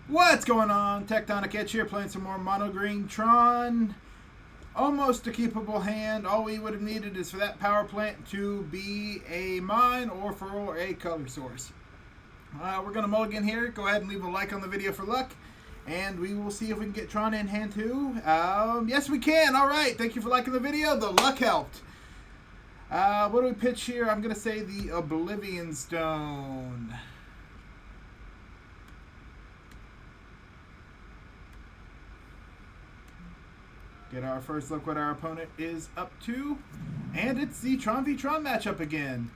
What's going on? Tectonic Edge here, playing some more mono Green Tron. Almost a keepable hand. All we would have needed is for that power plant to be a mine or for a color source. We're going to mulligan here. Go ahead and leave a like on the video for luck. And we will see if we can get Tron in hand too. Yes, we can. All right. Thank you for liking the video. The luck helped. What do we pitch here? I'm going to say the Oblivion Stone. Get our first look what our opponent is up to. And it's the Tron v Tron matchup again.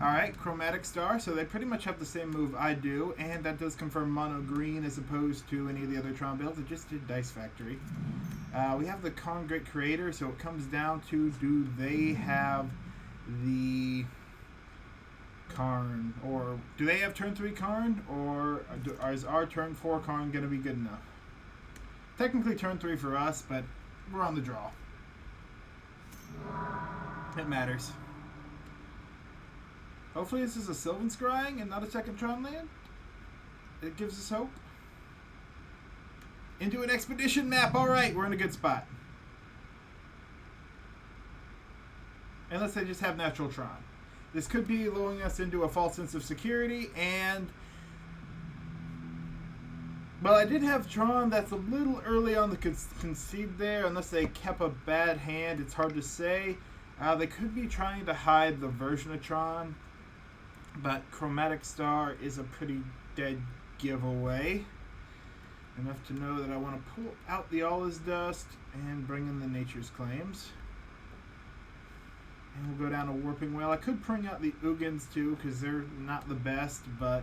Alright, Chromatic Star. So they pretty much have the same move I do. And that does confirm mono green as opposed to any of the other Tron builds. It just did Dice Factory. We have the Karn Great Creator. So it comes down to, do they have the Karn? Or do they have turn 3 Karn? Or is our turn 4 Karn going to be good enough? Technically turn 3 for us, but we're on the draw. It matters. Hopefully this is a Sylvan Scrying and not a second Tron land. It gives us hope. Into an expedition map. Alright, we're in a good spot. Unless they just have natural Tron. This could be lulling us into a false sense of security, and well, I did have Tron. That's a little early on the concede there. Unless they kept a bad hand, it's hard to say. They could be trying to hide the version of Tron. But Chromatic Star is a pretty dead giveaway. Enough to know that I want to pull out the All Is Dust and bring in the Nature's Claims. And we'll go down to Warping Wail. I could bring out the Ugins too, because they're not the best. But,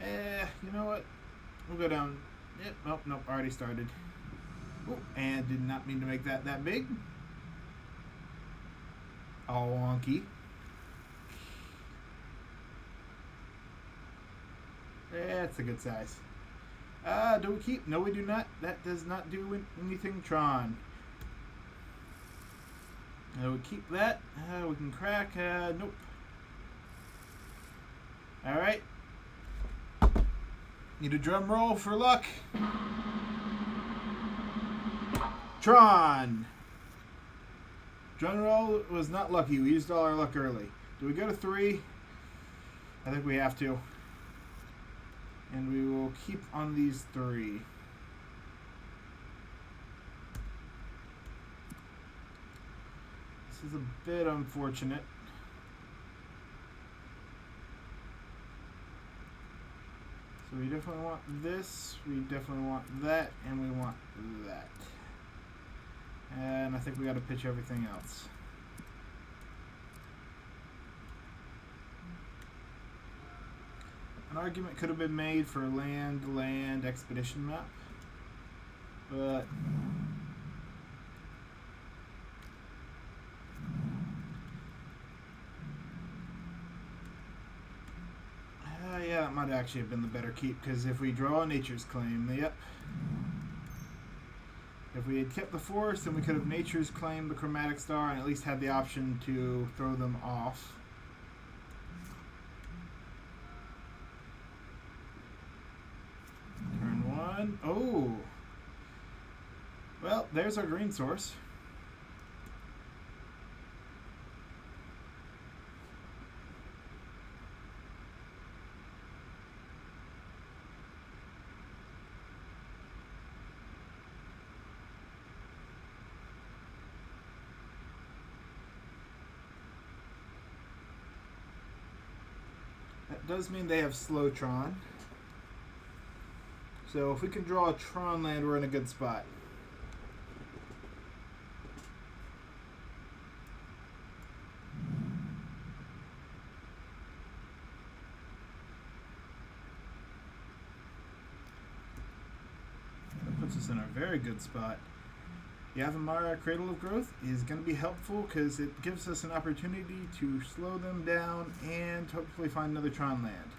you know what? We'll go down. Yep, nope, already started. Oh, and did not mean to make that big. All wonky. That's a good size. Do we keep? No, we do not. That does not do anything Tron. We keep that. We can crack. Nope. Alright. Need a drum roll for luck. Tron. Drum roll was not lucky. We used all our luck early. Do we go to 3? I think we have to. And we will keep on these 3. This is a bit unfortunate. So we definitely want this, we definitely want that, and we want that. And I think we got to pitch everything else. An argument could have been made for land expedition map, but yeah, that might actually have been the better keep, because if we draw a Nature's Claim, yep. If we had kept the forest, then we could have Nature's Claim the Chromatic Star and at least had the option to throw them off. Turn 1. Oh! Well, there's our green source. That does mean they have slow Tron. So if we can draw a Tron land, we're in a good spot. That puts us in a very good spot. Yavimaya, Cradle of Growth is going to be helpful because it gives us an opportunity to slow them down and hopefully find another Tron land.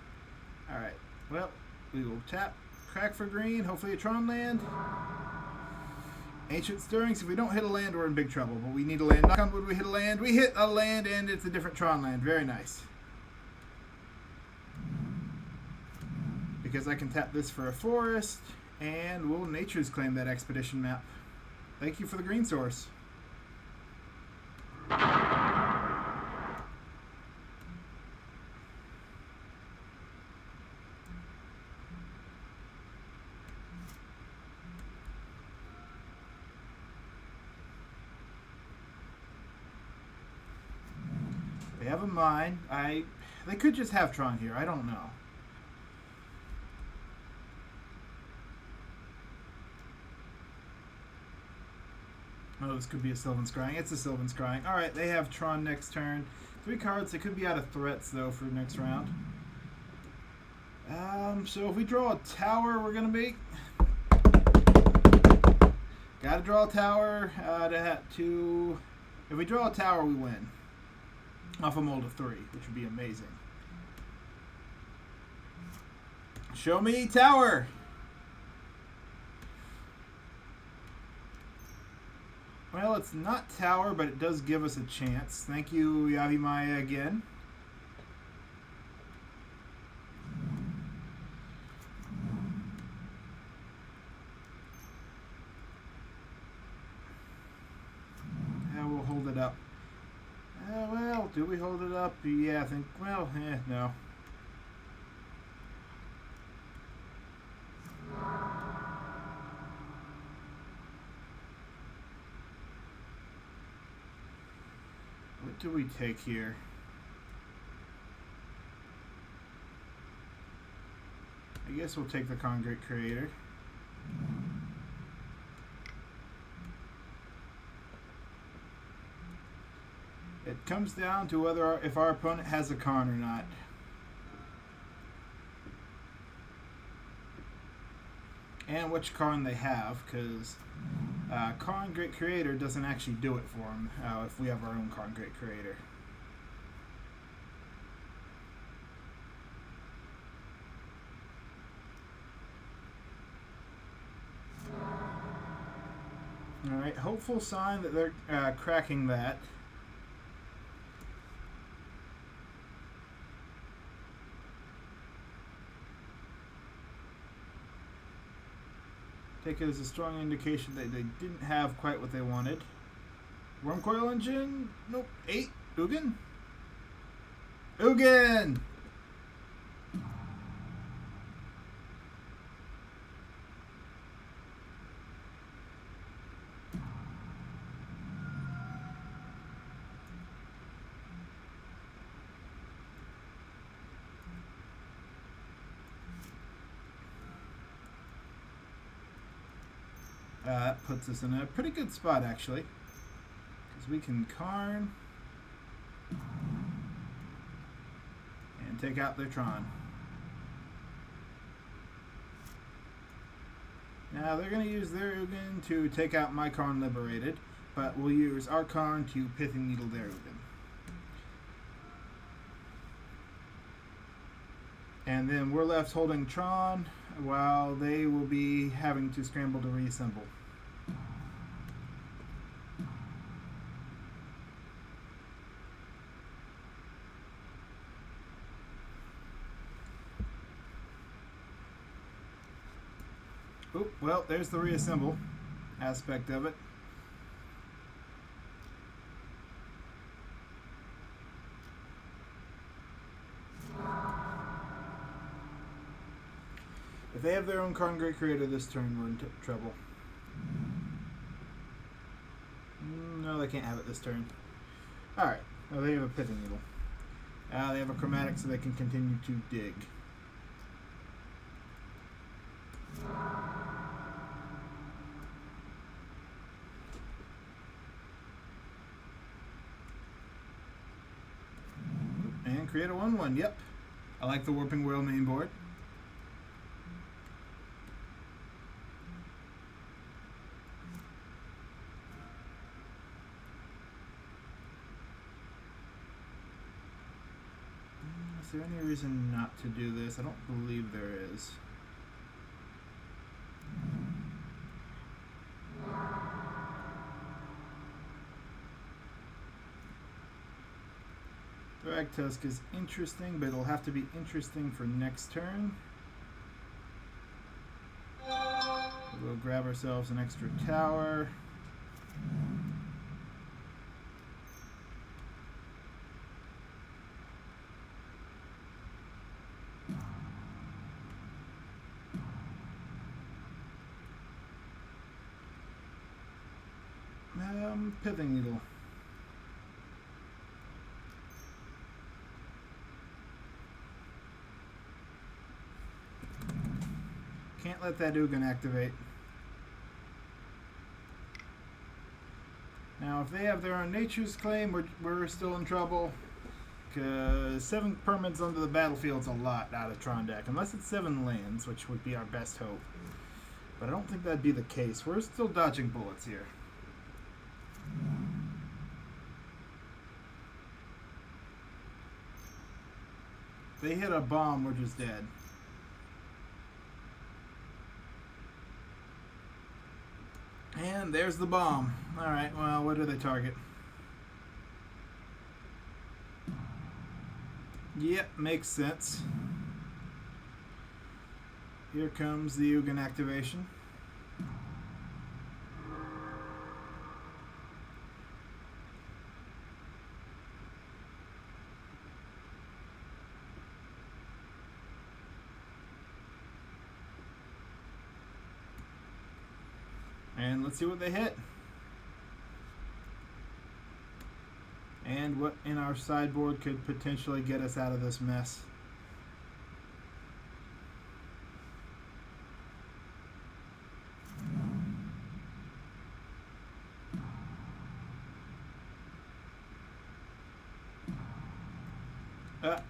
Alright, well, we will tap, crack for green, hopefully a Tron land. Ancient Stirrings, if we don't hit a land, we're in big trouble, but we need a land. Knock on wood, we hit a land. We hit a land, and it's a different Tron land. Very nice. because I can tap this for a forest, and we'll Nature's Claim that expedition map. Thank you for the green source. They have a mine. They could just have Tron here. I don't know. Oh, this could be a Sylvan Scrying. It's a Sylvan Scrying. Alright, they have Tron next turn. 3 cards. They could be out of threats, though, for next round. So if we draw a tower, we're going to be... Gotta draw a tower to... If we draw a tower, we win. Off a mold of 3, which would be amazing. Show me tower! Well, it's not tower, but it does give us a chance. Thank you, Yavimaya, again. Yeah, we'll hold it up. Well, do we hold it up? Yeah, I think, well, no. What do we take here? I guess we'll take the Concrete Creator. It comes down to whether if our opponent has a Karn or not. And which Karn they have, because Karn Great Creator doesn't actually do it for them if we have our own Karn Great Creator. Alright, hopeful sign that they're cracking that. Take it as a strong indication that they didn't have quite what they wanted. Wurmcoil engine? Nope. 8. Ugin? Ugin! That puts us in a pretty good spot, actually. Because we can Karn and take out their Tron. Now, they're going to use their Ugin to take out my Karn Liberated, but we'll use our Karn to Pithing Needle their Ugin. And then we're left holding Tron, while they will be having to scramble to reassemble. Oop, well, there's the reassemble aspect of it. If they have their own Karn Great Creator this turn, we're in trouble. No, they can't have it this turn. Alright. Oh, they have a Pithing Needle. They have a Chromatic so they can continue to dig. And create a 1/1. Yep. I like the Warping Wail main board. Is there any reason not to do this? I don't believe there is. Thragtusk is interesting, but it'll have to be interesting for next turn. grab ourselves an extra tower. Pithing Needle. Can't let that Ugin activate. Now, if they have their own Nature's Claim, we're still in trouble. Because 7 permanents onto the battlefield's a lot out of Tron deck. Unless it's 7 lands, which would be our best hope. But I don't think that'd be the case. We're still dodging bullets here. If they hit a bomb, we're just dead. And there's the bomb. Alright, well, what do they target? Yep, makes sense. Here comes the Ugin activation. And let's see what they hit. And what in our sideboard could potentially get us out of this mess.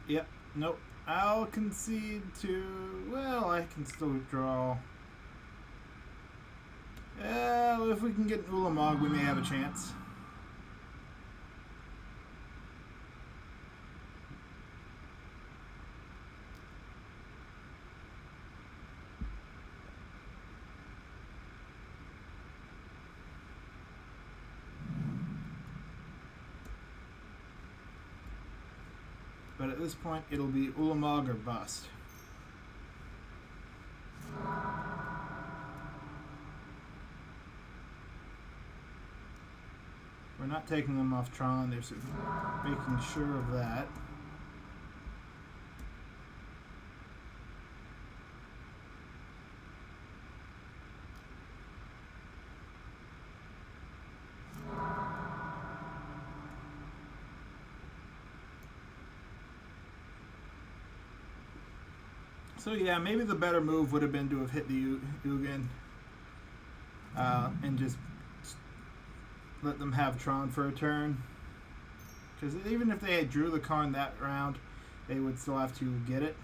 Yep, nope. I'll concede to, well, I can still draw. If we can get Ulamog, we may have a chance. But at this point, it'll be Ulamog or bust. We're not taking them off Tron, they're making sure of that. So yeah, maybe the better move would have been to have hit the Ugin and just let them have Tron for a turn. Because even if they had drew the Karn that round, they would still have to get it.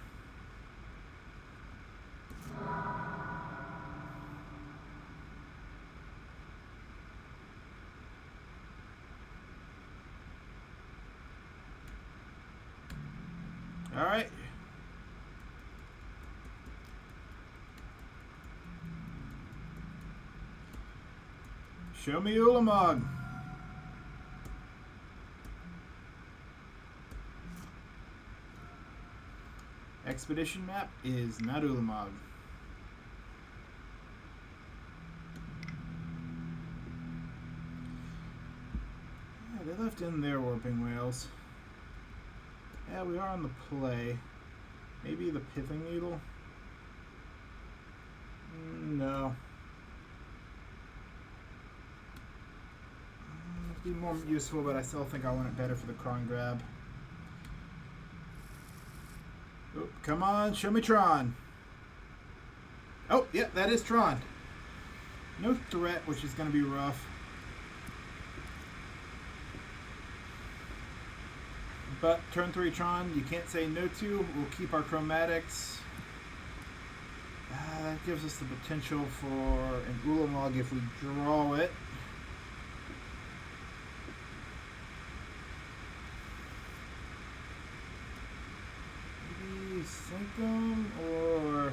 All right. Show me Ulamog. Expedition map is not Ulamog. Yeah, they left in their Warping Whales. Yeah, we are on the play. Maybe the Pithing Needle? No. Be more useful, but I still think I want it better for the Karn grab. Oh, come on, show me Tron. Oh, yeah, that is Tron. No threat, which is going to be rough. But turn 3 Tron, you can't say no to. We'll keep our Chromatics. That gives us the potential for an Ulamog if we draw it. Sanctum, or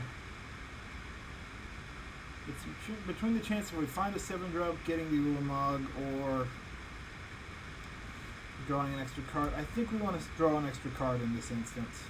it's between the chance that we find a 7-drop, getting the Ulamog, or drawing an extra card. I think we want to draw an extra card in this instance.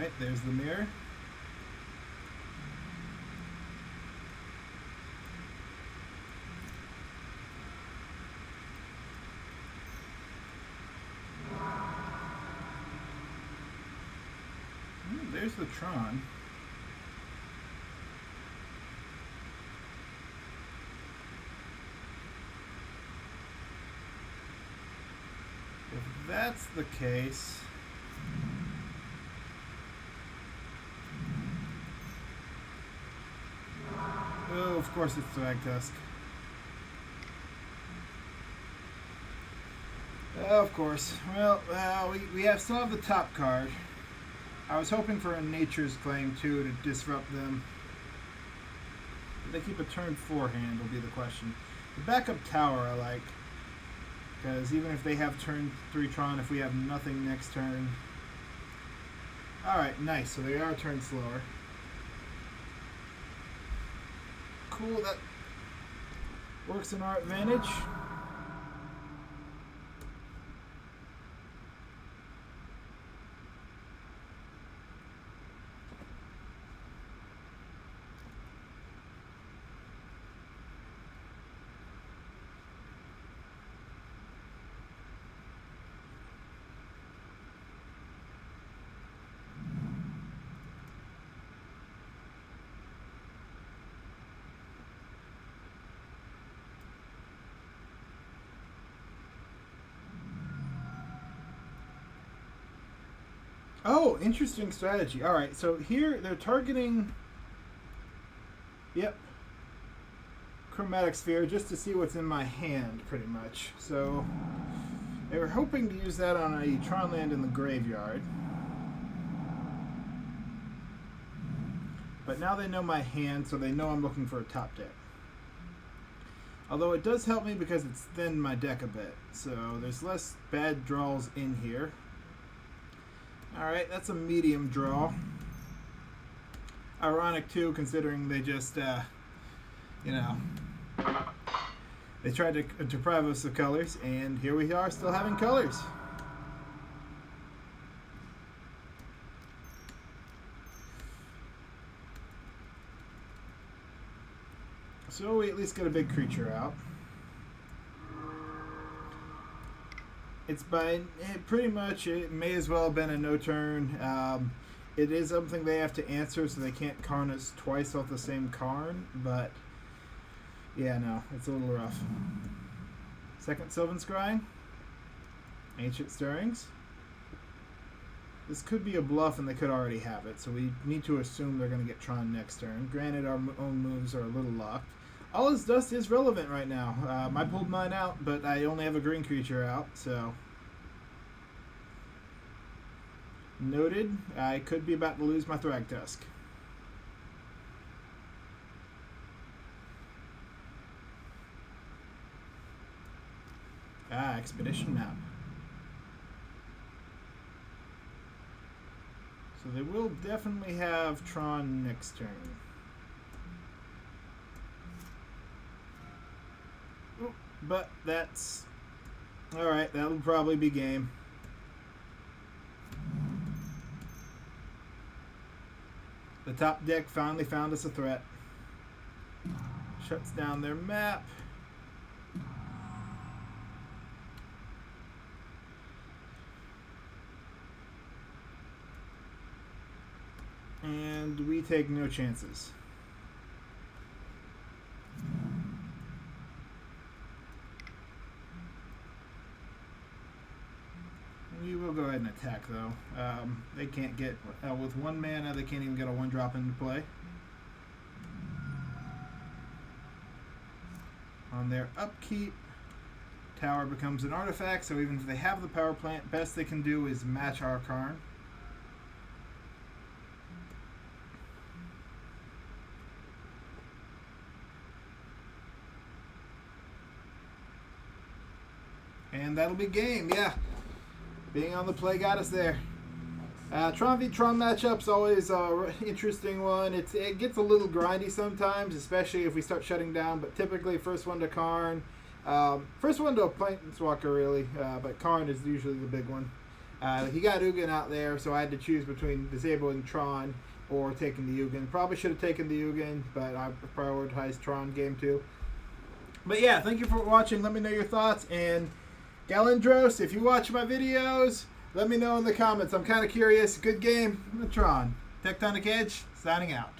Alright, there's the mirror. There's the Tron. If that's the case, oh, of course it's Thragtusk. Of course. Well, we still have the top card. I was hoping for a Nature's Claim too to disrupt them. If they keep a turn 4 hand will be the question. The backup tower I like. Because even if they have turn 3 Tron, if we have nothing next turn. Alright, nice. So they are a turn slower. Cool, that works in our advantage. Oh, interesting strategy. Alright, so here they're targeting... Yep. Chromatic Sphere just to see what's in my hand, pretty much. So, they were hoping to use that on a Tron land in the graveyard. But now they know my hand, so they know I'm looking for a top deck. Although it does help me because it's thinned my deck a bit. So, there's less bad draws in here. Alright, that's a medium draw. Ironic, too, considering they just, you know, they tried to deprive us of colors, and here we are still having colors. So we at least get a big creature out. It's by pretty much, it may as well have been a no turn. It is something they have to answer, so they can't Karn us twice off the same Karn, but yeah, no, it's a little rough. Second Sylvan Scrying. Ancient Stirrings. This could be a bluff and they could already have it, so we need to assume they're going to get Tron next turn. Granted, our own moves are a little locked. All His Dust is relevant right now. I pulled mine out, but I only have a green creature out, so... Noted. I could be about to lose my Thragtusk. Expedition Map. So they will definitely have Tron next turn. But that's... Alright, that'll probably be game. The top deck finally found us a threat. Shuts down their map. And we take no chances. We will go ahead and attack, though. They can't get... with 1 mana, they can't even get a 1-drop into play. On their upkeep, tower becomes an artifact, so even if they have the power plant, best they can do is match our Karn. And that'll be game, yeah. Being on the play got us there. Tron v Tron matchup's always an interesting one. It gets a little grindy sometimes, especially if we start shutting down, but typically first one to Karn. First one to a Planeswalker, really, but Karn is usually the big one. He got Ugin out there, so I had to choose between disabling Tron or taking the Ugin. Probably should have taken the Ugin, but I prioritized Tron game 2. But yeah, thank you for watching. Let me know your thoughts. And Galindros, if you watch my videos, let me know in the comments. I'm kind of curious. Good game. Tron. Tectonic Edge, signing out.